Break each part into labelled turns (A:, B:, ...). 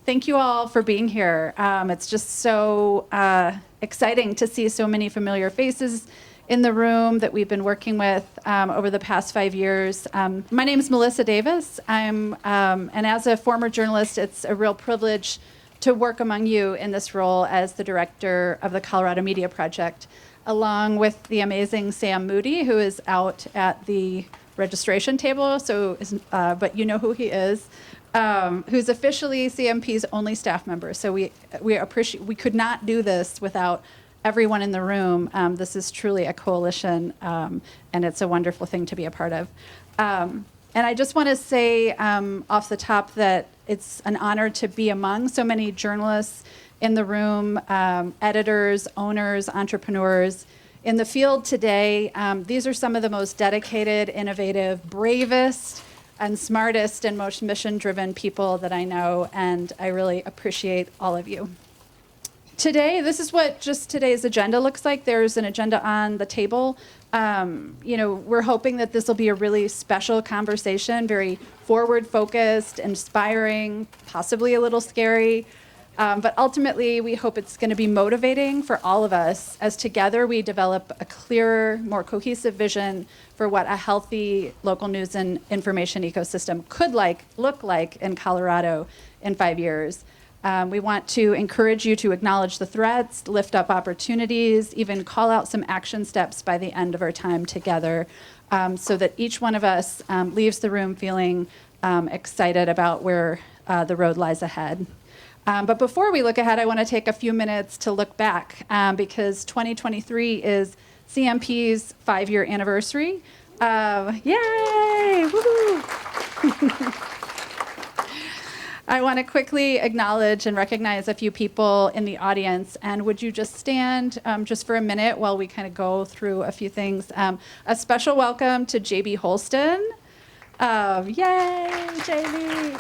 A: thank you all for being here. It's just so exciting to see so many familiar faces in the room that we've been working with over the past 5 years. My name is Melissa Davis. And as a former journalist, it's a real privilege to work among you in this role as the director of the Colorado Media Project, along with the amazing Sam Moody, who is out at the registration table, but you know who he is, who's officially CMP's only staff member. So we could not do this without everyone in the room. This is truly a coalition, and it's a wonderful thing to be a part of. And I just want to say off the top that it's an honor to be among so many journalists in the room, editors, owners, entrepreneurs. In the field today, these are some of the most dedicated, innovative, bravest, and smartest and most mission-driven people that I know, and I really appreciate all of you. Today, this is what just today's agenda looks like. There's an agenda on the table. We're hoping that this will be a really special conversation, very forward-focused, inspiring, possibly a little scary. But ultimately, we hope it's going to be motivating for all of us as together we develop a clearer, more cohesive vision for what a healthy local news and information ecosystem could look like in Colorado in 5 years. We want to encourage you to acknowledge the threats, lift up opportunities, even call out some action steps by the end of our time together, so that each one of us leaves the room feeling excited about where the road lies ahead. But before we look ahead, I want to take a few minutes to look back, because 2023 is CMP's 5-year anniversary. Yay! Woohoo! I want to quickly acknowledge and recognize a few people in the audience. And would you just stand just for a minute while we kind of go through a few things? A special welcome to JB Holston. Yay, JB!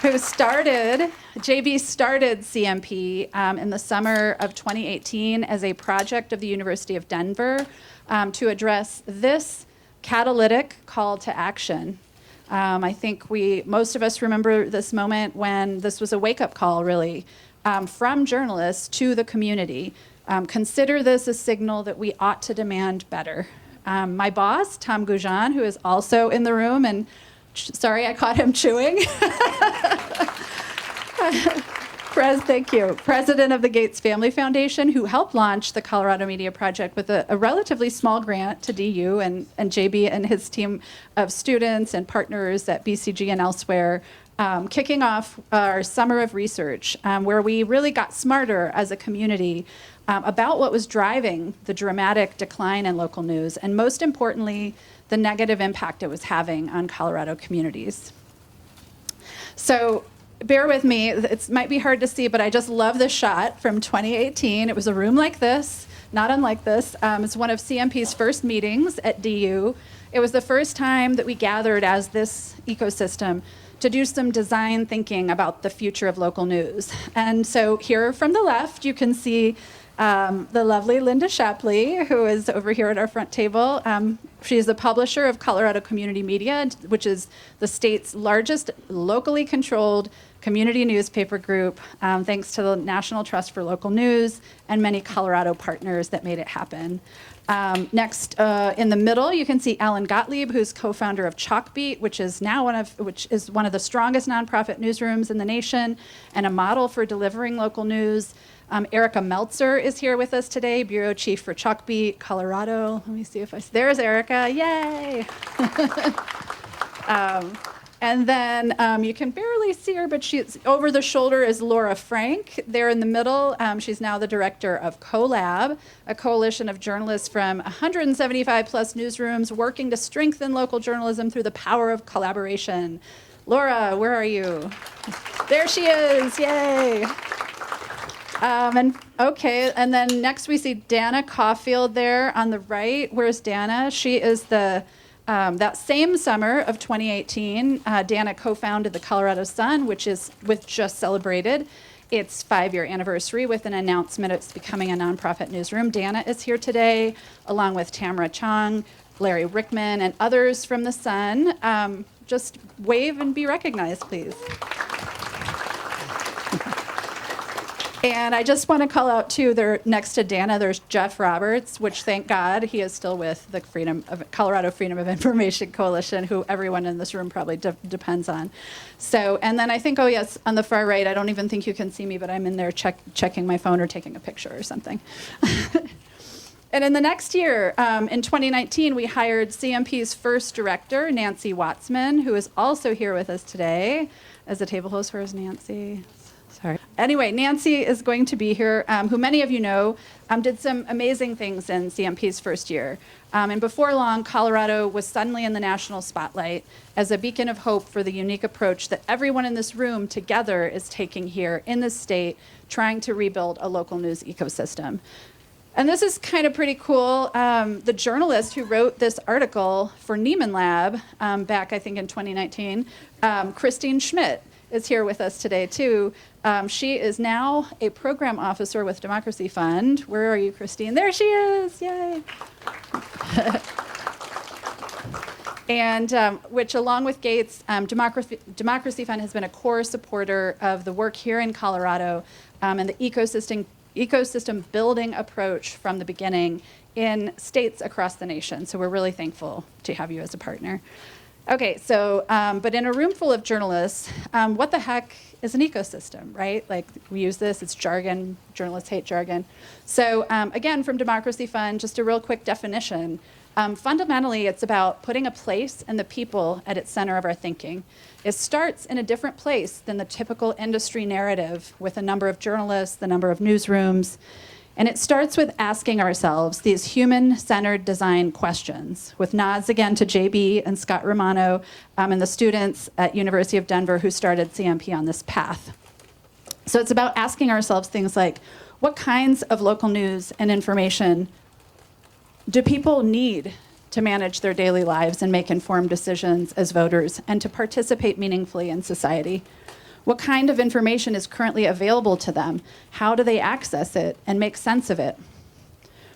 A: JB started CMP in the summer of 2018 as a project of the University of Denver to address this catalytic call to action. I think most of us remember this moment when this was a wake-up call, really, from journalists to the community. Consider this a signal that we ought to demand better. My boss, Tom Goujon, who is also in the room, and sorry, I caught him chewing. Thank you. President of the Gates Family Foundation, who helped launch the Colorado Media Project with a relatively small grant to DU, and JB and his team of students and partners at BCG and elsewhere, kicking off our summer of research, where we really got smarter as a community about what was driving the dramatic decline in local news, and most importantly, the negative impact it was having on Colorado communities. So, bear with me, it might be hard to see, but I just love this shot from 2018. It was a room like this, not unlike this. It's one of CMP's first meetings at DU. It was the first time that we gathered as this ecosystem to do some design thinking about the future of local news. And so here from the left, you can see the lovely Linda Shapley, who is over here at our front table. She's the publisher of Colorado Community Media, which is the state's largest locally controlled community newspaper group, thanks to the National Trust for Local News and many Colorado partners that made it happen. Next, in the middle, you can see Alan Gottlieb, who's co-founder of Chalkbeat, which is one of the strongest nonprofit newsrooms in the nation and a model for delivering local news. Erica Meltzer is here with us today, Bureau Chief for Chalkbeat, Colorado. Let me see if there's Erica, yay! And then you can barely see her, but she's over the shoulder is Laura Frank. There in the middle, she's now the director of CoLab, a coalition of journalists from 175 plus newsrooms working to strengthen local journalism through the power of collaboration. Laura, where are you? There she is, yay. And then next we see Dana Caulfield there on the right. Where's Dana? She is that same summer of 2018, Dana co-founded the Colorado Sun, which just celebrated its 5-year anniversary with an announcement it's becoming a nonprofit newsroom. Dana is here today, along with Tamara Chong, Larry Rickman, and others from the Sun. Just wave and be recognized, please. And I just want to call out, too, there next to Dana, there's Jeff Roberts, which, thank God, he is still with the Colorado Freedom of Information Coalition, who everyone in this room probably depends on. So, and then I think, oh, yes, on the far right, I don't even think you can see me, but I'm in there checking my phone or taking a picture or something. And in the next year, in 2019, we hired CMP's first director, Nancy Watsman, who is also here with us today. As a table host, where's Nancy? Sorry. Anyway, Nancy is going to be here, who many of you know, did some amazing things in CMP's first year. And before long, Colorado was suddenly in the national spotlight as a beacon of hope for the unique approach that everyone in this room together is taking here in this state, trying to rebuild a local news ecosystem. And this is kind of pretty cool. The journalist who wrote this article for Nieman Lab back, I think, in 2019, Christine Schmidt, is here with us today, too. She is now a program officer with Democracy Fund. Where are you, Christine? There she is. Yay. And which, along with Gates, Democracy Fund has been a core supporter of the work here in Colorado and the ecosystem building approach from the beginning in states across the nation. So we're really thankful to have you as a partner. Okay, so, but in a room full of journalists, what the heck is an ecosystem, right? Like, we use this, it's jargon, journalists hate jargon. So again, from Democracy Fund, just a real quick definition. Fundamentally, it's about putting a place and the people at its center of our thinking. It starts in a different place than the typical industry narrative with a number of journalists, the number of newsrooms. And it starts with asking ourselves these human-centered design questions, with nods again to JB and Scott Romano and the students at University of Denver who started CMP on this path. So it's about asking ourselves things like, what kinds of local news and information do people need to manage their daily lives and make informed decisions as voters and to participate meaningfully in society? What kind of information is currently available to them? How do they access it and make sense of it?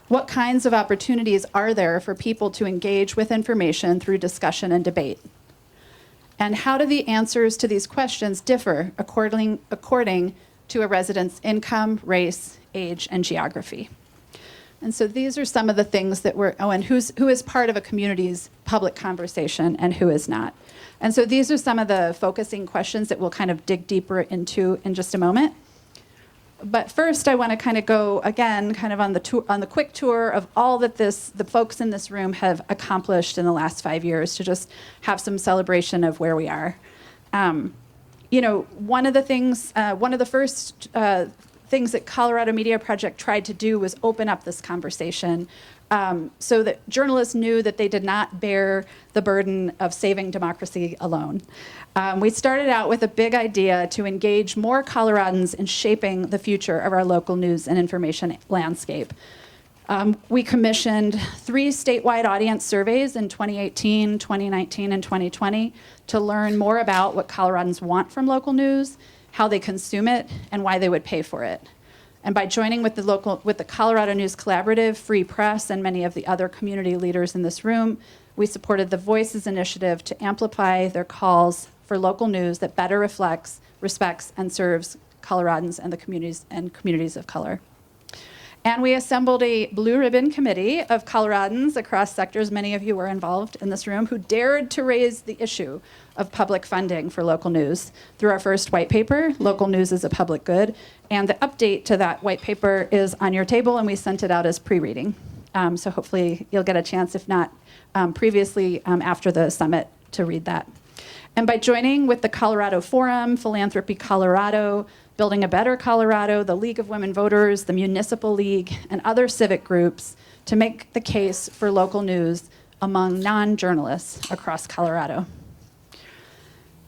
A: What kinds of opportunities are there for people to engage with information through discussion and debate? And how do the answers to these questions differ according to a resident's income, race, age, and geography? And so these are some of the things that and who is part of a community's public conversation and who is not. And so these are some of the focusing questions that we'll kind of dig deeper into in just a moment. But first, I want to kind of go again, kind of on the quick tour of all that the folks in this room have accomplished in the last 5 years, to just have some celebration of where we are. You know, one of the first things that Colorado Media Project tried to do was open up this conversation so that journalists knew that they did not bear the burden of saving democracy alone. We started out with a big idea to engage more Coloradans in shaping the future of our local news and information landscape. We commissioned 3 statewide audience surveys in 2018, 2019, and 2020 to learn more about what Coloradans want from local news, how they consume it, and why they would pay for it. And by joining with the Colorado News Collaborative, Free Press, and many of the other community leaders in this room, we supported the Voices Initiative to amplify their calls for local news that better respects, and serves Coloradans and the communities of color. And we assembled a blue ribbon committee of Coloradans across sectors, many of you were involved in this room, who dared to raise the issue of public funding for local news through our first white paper, Local News is a Public Good. And the update to that white paper is on your table, and we sent it out as pre-reading. So hopefully you'll get a chance, if not previously, after the summit, to read that. And by joining with the Colorado Forum, Philanthropy Colorado, Building a Better Colorado, the League of Women Voters, the Municipal League, and other civic groups to make the case for local news among non-journalists across Colorado.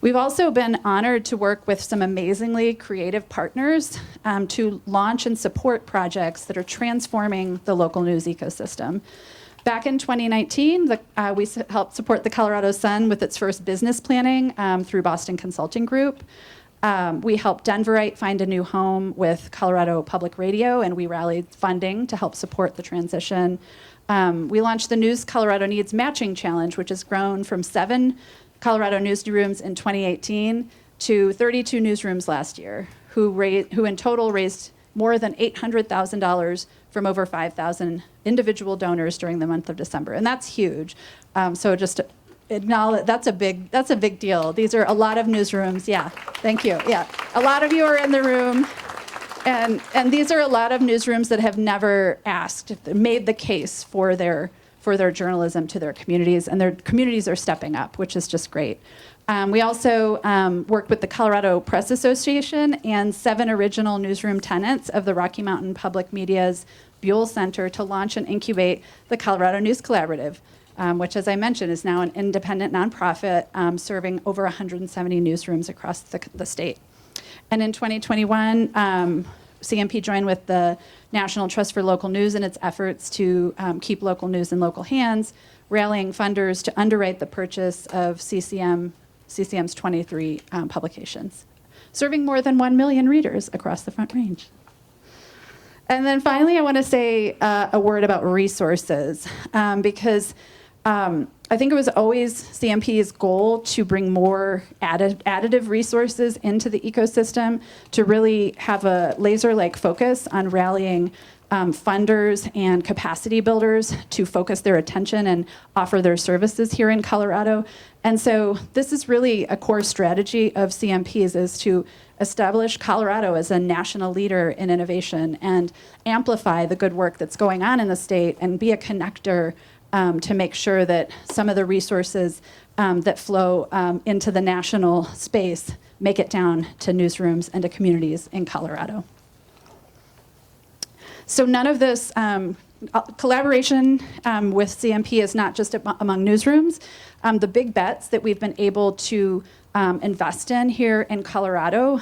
A: We've also been honored to work with some amazingly creative partners to launch and support projects that are transforming the local news ecosystem. Back in 2019, we helped support the Colorado Sun with its first business planning through Boston Consulting Group. We helped Denverite find a new home with Colorado Public Radio, and we rallied funding to help support the transition. We launched the News Colorado Needs Matching Challenge, which has grown from 7 Colorado newsrooms in 2018 to 32 newsrooms last year, who in total raised more than $800,000 from over 5,000 individual donors during the month of December, and that's huge. So just acknowledge that's a big deal. These are a lot of newsrooms. Yeah, thank you. Yeah, a lot of you are in the room, and these are a lot of newsrooms that have never made the case for their journalism to their communities, and their communities are stepping up, which is just great. We also worked with the Colorado Press Association and 7 original newsroom tenants of the Rocky Mountain Public Media's Buell Center to launch and incubate the Colorado News Collaborative, which, as I mentioned, is now an independent nonprofit serving over 170 newsrooms across the state. And in 2021, CMP joined with the National Trust for Local News in its efforts to keep local news in local hands, rallying funders to underwrite the purchase of CCM's 23 publications, serving more than 1 million readers across the Front Range. And then finally, I want to say a word about resources, because I think it was always CMP's goal to bring more additive resources into the ecosystem, to really have a laser-like focus on rallying funders and capacity builders to focus their attention and offer their services here in Colorado. And so this is really a core strategy of CMP's, is to establish Colorado as a national leader in innovation and amplify the good work that's going on in the state and be a connector to make sure that some of the resources that flow into the national space make it down to newsrooms and to communities in Colorado. So none of this collaboration with CMP is not just among newsrooms. The big bets that we've been able to invest in here in Colorado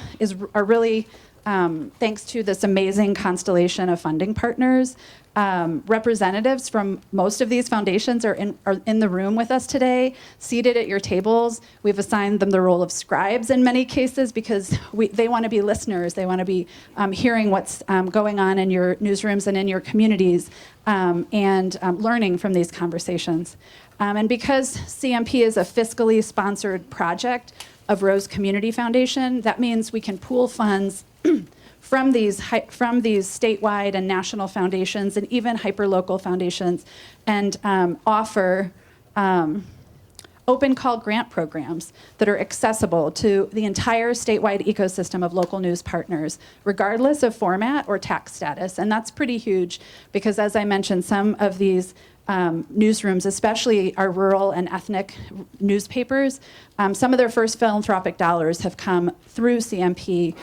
A: are really thanks to this amazing constellation of funding partners. Representatives from most of these foundations are in the room with us today, seated at your tables. We've assigned them the role of scribes in many cases because they want to be listeners. They want to be hearing what's going on in your newsrooms and in your communities and learning from these conversations. And because CMP is a fiscally sponsored project of Rose Community Foundation, that means we can pool funds from these statewide and national foundations and even hyperlocal foundations, and offer open call grant programs that are accessible to the entire statewide ecosystem of local news partners, regardless of format or tax status. And that's pretty huge because, as I mentioned, some of these newsrooms, especially our rural and ethnic newspapers, some of their first philanthropic dollars have come through CMP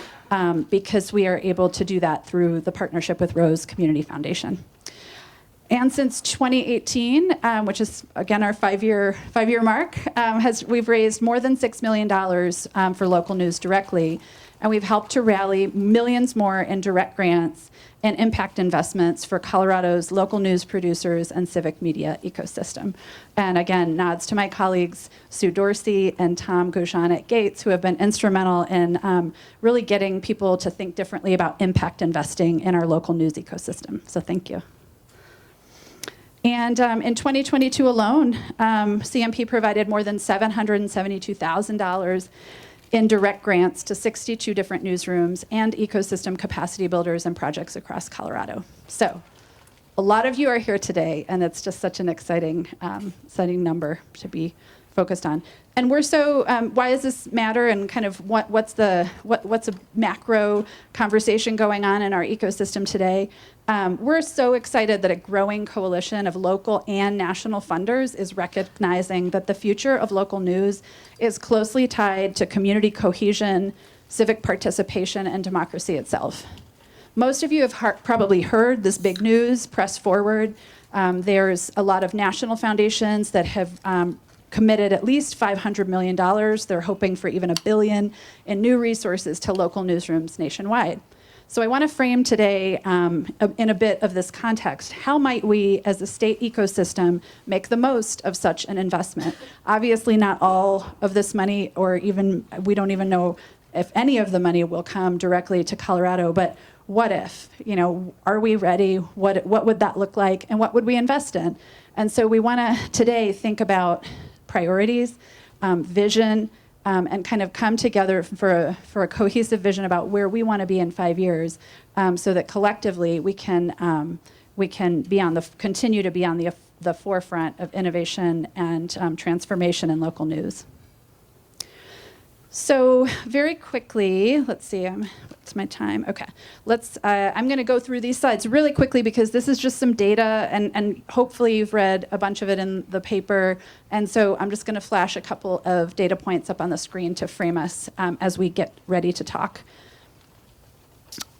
A: because we are able to do that through the partnership with Rose Community Foundation. And since 2018, which is again our five-year mark, we've raised more than $6 million for local news directly, and we've helped to rally millions more in direct grants and impact investments for Colorado's local news producers and civic media ecosystem. And again, nods to my colleagues Sue Dorsey and Tom Gaujon at Gates, who have been instrumental in really getting people to think differently about impact investing in our local news ecosystem. So thank you. And in 2022 alone, CMP provided more than $772,000 in direct grants to 62 different newsrooms and ecosystem capacity builders and projects across Colorado. So a lot of you are here today, and it's just such an exciting number to be focused on. And we're so, why does this matter, and kind of what's a macro conversation going on in our ecosystem today? We're so excited that a growing coalition of local and national funders is recognizing that the future of local news is closely tied to community cohesion, civic participation, and democracy itself. Most of you have probably heard this big news, Press Forward. There's a lot of national foundations that have committed at least $500 million. They're hoping for even $1 billion in new resources to local newsrooms nationwide. So I want to frame today, in a bit of this context, how might we as a state ecosystem make the most of such an investment? Obviously not all of this money, or even, we don't even know if any of the money will come directly to Colorado, but what if? Are we ready? What would that look like? And what would we invest in? And so we want to today think about priorities, vision, and kind of come together for a cohesive vision about where we want to be in 5 years, so that collectively we can continue to be on the forefront of innovation and transformation in local news. So very quickly, let's see, what's my time? Okay, I'm going to go through these slides really quickly because this is just some data, and hopefully you've read a bunch of it in the paper. And so I'm just going to flash a couple of data points up on the screen to frame us as we get ready to talk.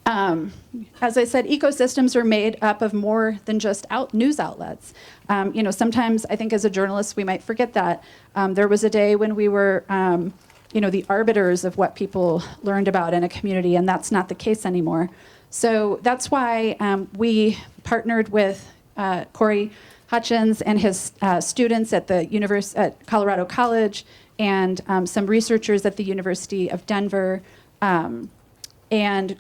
A: As I said, ecosystems are made up of more than just news outlets. Sometimes I think as a journalist we might forget that. There was a day when we were the arbiters of what people learned about in a community, and that's not the case anymore. So that's why we partnered with Corey Hutchins and his students at at Colorado College, and some researchers at the University of Denver, and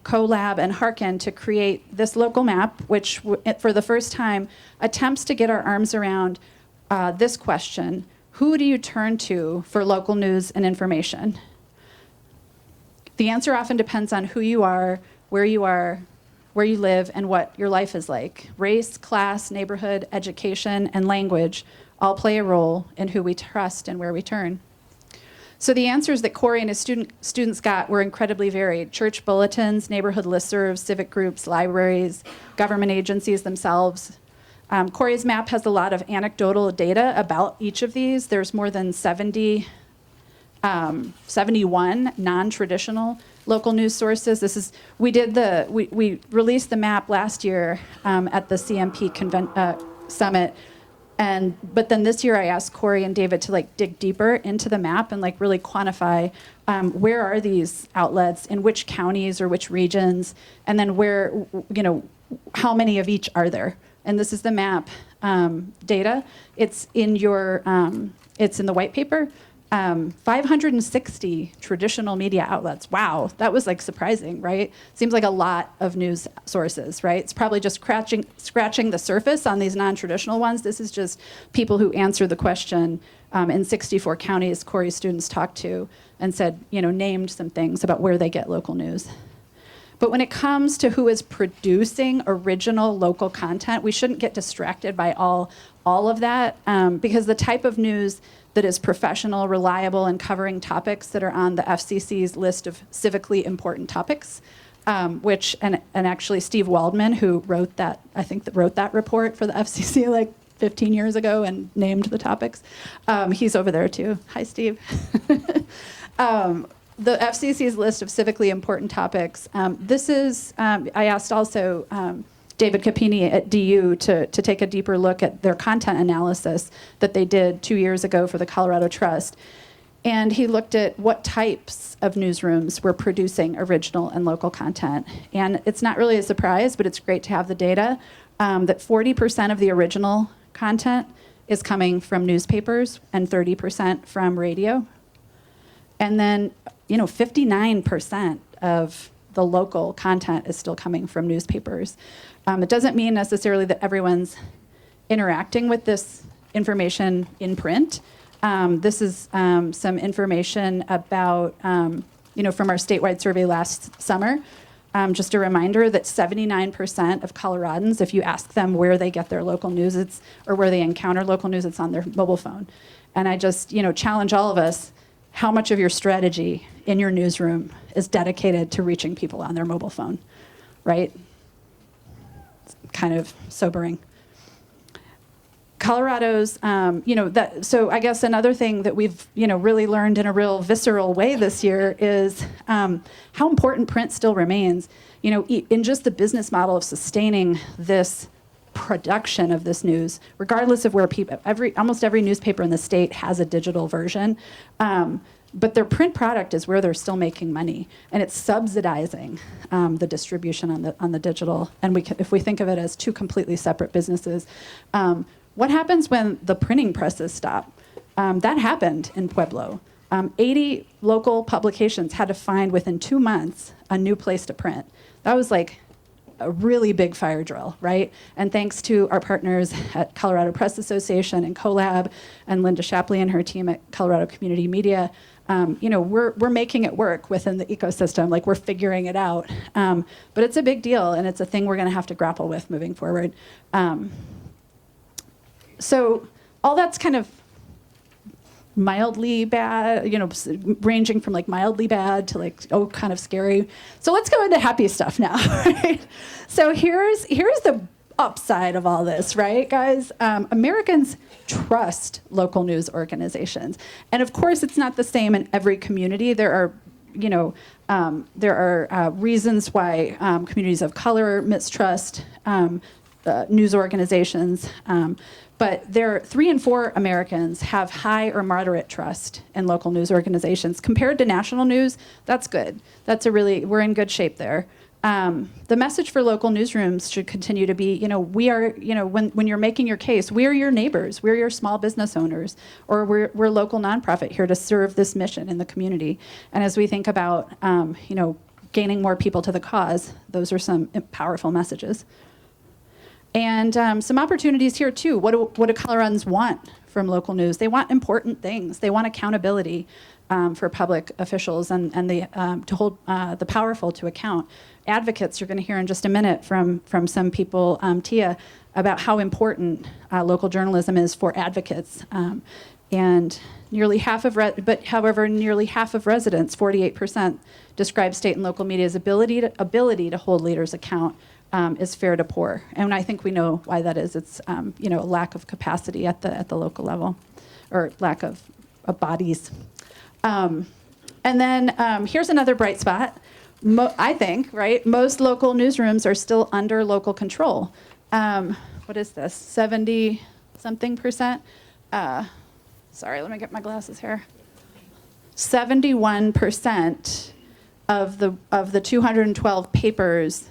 A: CoLab and Harken to create this local map, which for the first time attempts to get our arms around this question: who do you turn to for local news and information? The answer often depends on who you are, where you live, and what your life is like. Race, class, neighborhood, education, and language all play a role in who we trust and where we turn. So the answers that Corey and his students got were incredibly varied: church bulletins, neighborhood listservs, civic groups, libraries, government agencies themselves. Corey's map has a lot of anecdotal data about each of these. There's more than 71 non-traditional local news sources. We released the map last year at the CMP summit. But then this year I asked Corey and David to dig deeper into the map and really quantify where are these outlets, in which counties or which regions, and then how many of each are there. And this is the map data. It's in the white paper. 560 traditional media outlets. Wow, that was surprising, right? Seems like a lot of news sources, right? It's probably just scratching the surface on these non-traditional ones. This is just people who answer the question in 64 counties Corey's students talked to and said, named some things about where they get local news. But when it comes to who is producing original local content, we shouldn't get distracted by all of that, because the type of news that is professional, reliable, and covering topics that are on the FCC's list of civically important topics, and actually Steve Waldman, who wrote that report for the FCC 15 years ago and named the topics, he's over there too. Hi, Steve. The FCC's list of civically important topics. This is, I asked also David Capini at DU to take a deeper look at their content analysis that they did 2 years ago for the Colorado Trust. And he looked at what types of newsrooms were producing original and local content. And it's not really a surprise, but it's great to have the data, that 40% of the original content is coming from newspapers and 30% from radio. And then 59% of the local content is still coming from newspapers. It doesn't mean necessarily that everyone's interacting with this information in print. This is some information about, from our statewide survey last summer. Just a reminder that 79% of Coloradans, if you ask them where they get their local news, or where they encounter local news, it's on their mobile phone. And I just, challenge all of us: how much of your strategy in your newsroom is dedicated to reaching people on their mobile phone, right? It's kind of sobering. Colorado's, so I guess another thing that we've, really learned in a real visceral way this year is how important print still remains. In just the business model of sustaining this production of this news, regardless of where almost every newspaper in the state has a digital version, but their print product is where they're still making money, and it's subsidizing the distribution on the digital. And if we think of it as two completely separate businesses, what happens when the printing presses stop? That happened in Pueblo. 80 local publications had to find within 2 months a new place to print. That was a really big fire drill, right? And thanks to our partners at Colorado Press Association and CoLab and Linda Shapley and her team at Colorado Community Media, we're making it work within the ecosystem. Like, we're figuring it out. But it's a big deal, and it's a thing we're going to have to grapple with moving forward. So all that's kind of mildly bad, ranging from like mildly bad to like, oh, kind of scary. So let's go into happy stuff now, right? So here's the upside of all this, right, guys? Americans trust local news organizations. And of course, it's not the same in every community. There are reasons why communities of color mistrust news organizations. But 3 in 4 Americans have high or moderate trust in local news organizations. Compared to national news, that's good. We're in good shape there. The message for local newsrooms should continue to be, we are, when you're making your case, we're your neighbors, we're your small business owners, or we're local nonprofit here to serve this mission in the community. And as we think about, gaining more people to the cause, those are some powerful messages. And some opportunities here too. What do Coloradans want from local news? They want important things. They want accountability for public officials and to hold the powerful to account. Advocates, you're going to hear in just a minute from some people, Tia, about how important local journalism is for advocates. And nearly half of residents, 48%, describe state and local media's ability to hold leaders account is fair to poor. And I think we know why that is. It's a lack of capacity at the local level, or lack of bodies. And then here's another bright spot. I think, right, most local newsrooms are still under local control. What is this, 70-something%? Sorry, let me get my glasses here. 71% of the 212 papers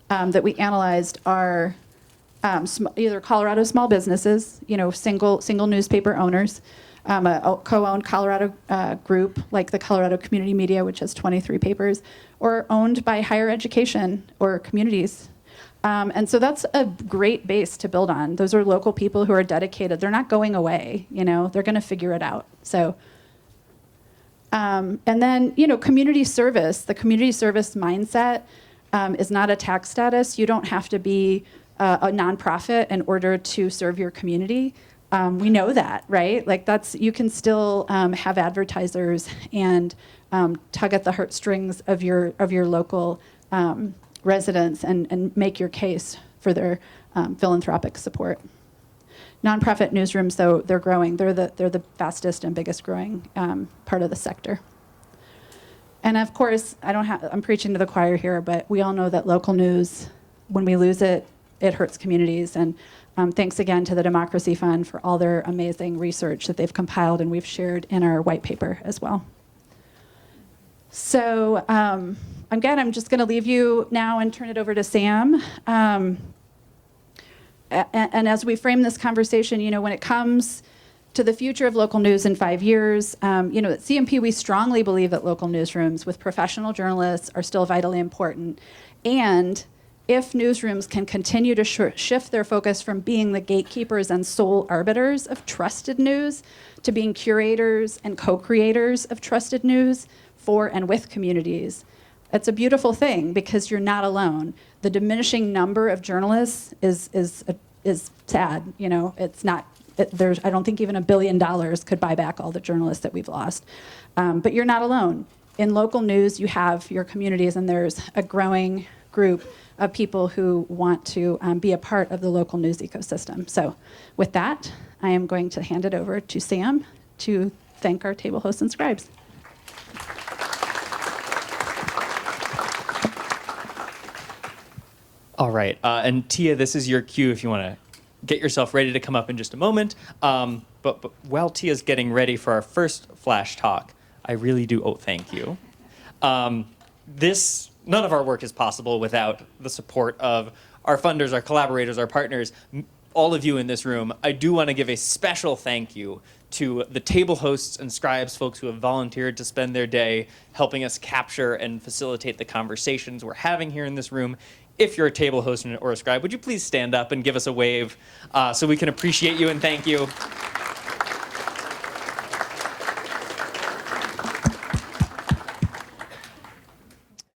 A: that we analyzed are either Colorado small businesses, single newspaper owners, a co-owned Colorado group like the Colorado Community Media, which has 23 papers, or owned by higher education or communities. And so that's a great base to build on. Those are local people who are dedicated. They're not going away, they're going to figure it out. So, and then, community service, the community service mindset is not a tax status. You don't have to be a nonprofit in order to serve your community. We know that, right? Like, you can still have advertisers and tug at the heartstrings of your local residents and make your case for their philanthropic support. Nonprofit newsrooms, though, they're growing. They're the fastest and biggest growing part of the sector. And of course, I'm preaching to the choir here, but we all know that local news, when we lose it, it hurts communities. And thanks again to the Democracy Fund for all their amazing research that they've compiled and we've shared in our white paper as well. So I'm just going to leave you now and turn it over to Sam. And as we frame this conversation, when it comes to the future of local news in 5 years, at CMP, we strongly believe that local newsrooms with professional journalists are still vitally important. And if newsrooms can continue to shift their focus from being the gatekeepers and sole arbiters of trusted news to being curators and co-creators of trusted news for and with communities, it's a beautiful thing because you're not alone. The diminishing number of journalists is sad. It's not. I don't think even $1 billion could buy back all the journalists that we've lost. But you're not alone. In local news, you have your communities, and there's a growing group of people who want to be a part of the local news ecosystem. So with that, I am going to hand it over to Sam to thank our table hosts and scribes.
B: All right, and Tia, this is your cue if you want to get yourself ready to come up in just a moment. But while Tia's getting ready for our first flash talk, I really do thank you. None of our work is possible without the support of our funders, our collaborators, our partners, all of you in this room. I do want to give a special thank you to the table hosts and scribes, folks who have volunteered to spend their day helping us capture and facilitate the conversations we're having here in this room, if you're a table host or a scribe, would you please stand up and give us a wave so we can appreciate you and thank you?